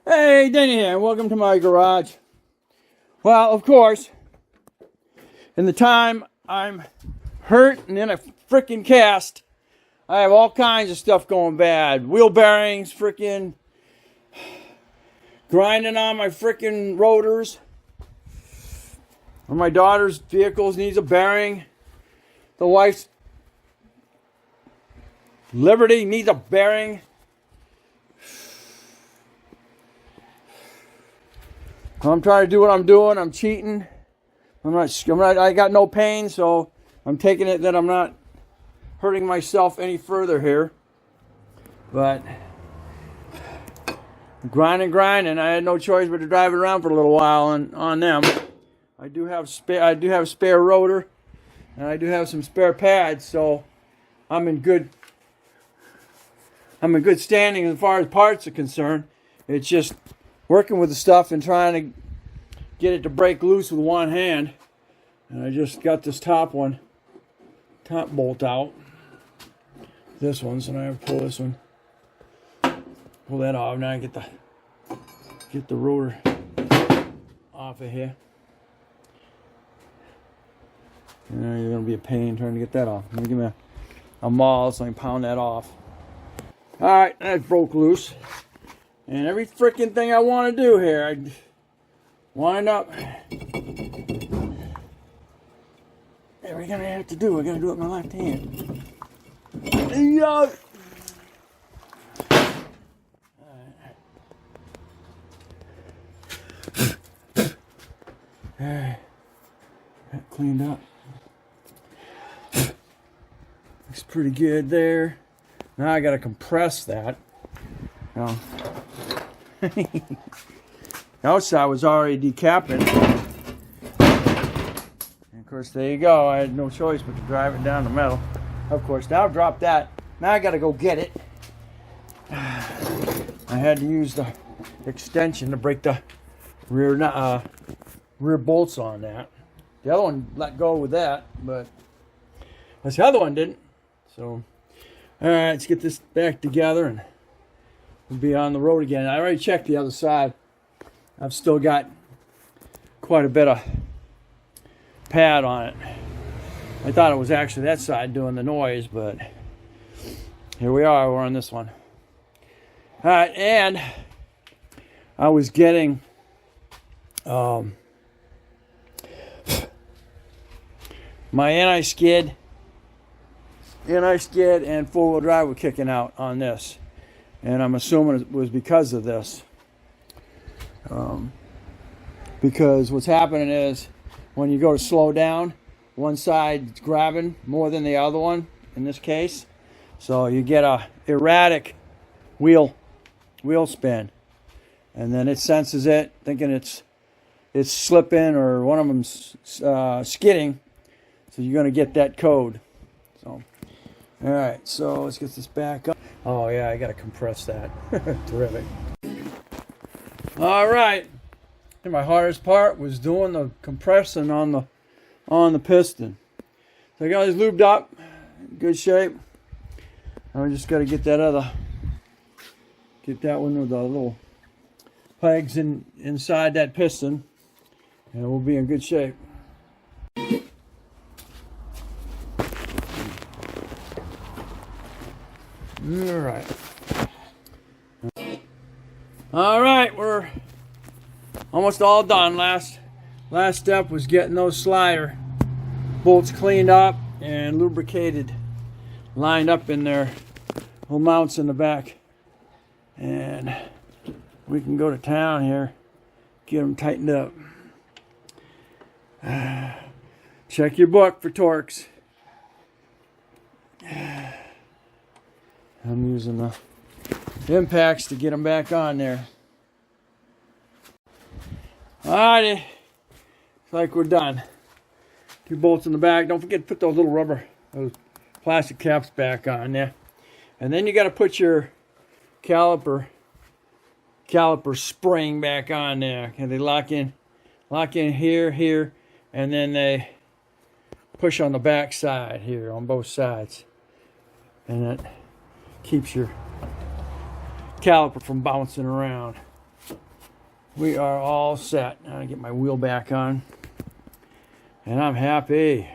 Hey, Denny here, and welcome to my garage. Well, of course, in the time I'm hurt and in a freaking cast, I have all kinds of stuff going bad. Wheel bearings, freaking grinding on my freaking rotors. One of my daughter's vehicles needs a bearing. The wife's Liberty needs a bearing. I'm trying to do what I'm doing. I'm cheating. I got no pain, so I'm taking it that I'm not hurting myself any further here. But grinding. I had no choice but to drive it around for a little while on them. I do have spare rotor, and I do have some spare pads, so I'm in good standing as far as parts are concerned. It's just working with the stuff and trying to get it to break loose with one hand. And I just got this top bolt out. This one, so now I have to pull this one. Pull that off. Now I get the rotor off of here. And now you're gonna be a pain trying to get that off. Let me give me a maul so I can pound that off. Alright, that broke loose. And every freaking thing I want to do here, I wind up. We're gonna have to do. I gotta do it with my left hand. Yeah. Alright. That cleaned up. Looks pretty good there. Now I gotta compress that. Now, the outside was already decapping. And of course, there you go. I had no choice but to drive it down the metal. Of course, now I've dropped that. Now I gotta go get it. I had to use the extension to break the rear bolts on that. The other one let go with that, but the other one didn't. So, all right, let's get this back together and we'll be on the road again. I already checked the other side. I've still got quite a bit of pad on it. I thought it was actually that side doing the noise, but here we are. We're on this one. All right, and I was getting my anti-skid and four-wheel drive were kicking out on this. And I'm assuming it was because of this. Because what's happening is when you go to slow down, one side's grabbing more than the other one in this case. So you get a erratic wheel spin. And then it senses it, thinking it's slipping or one of them's skidding. So you're going to get that code. So, all right, so let's get this back up. Oh yeah, I gotta compress that. Terrific. All right. And my hardest part was doing the compressing on the piston. So I got this lubed up, in good shape. I just gotta get that one with the little pegs inside that piston, and we'll be in good shape. All right, we're almost all done. Last step was getting those slider bolts cleaned up and lubricated, lined up in their little mounts in the back, and we can go to town here, get them tightened up. Check your book for torques. I'm using the impacts to get them back on there. Alrighty, looks like we're done. 2 bolts in the back. Don't forget to put those those plastic caps back on there. And then you got to put your caliper spring back on there. And they lock in here, and then they push on the back side here on both sides. And that keeps your caliper from bouncing around. we are all set. Now I get my wheel back on. And I'm happy.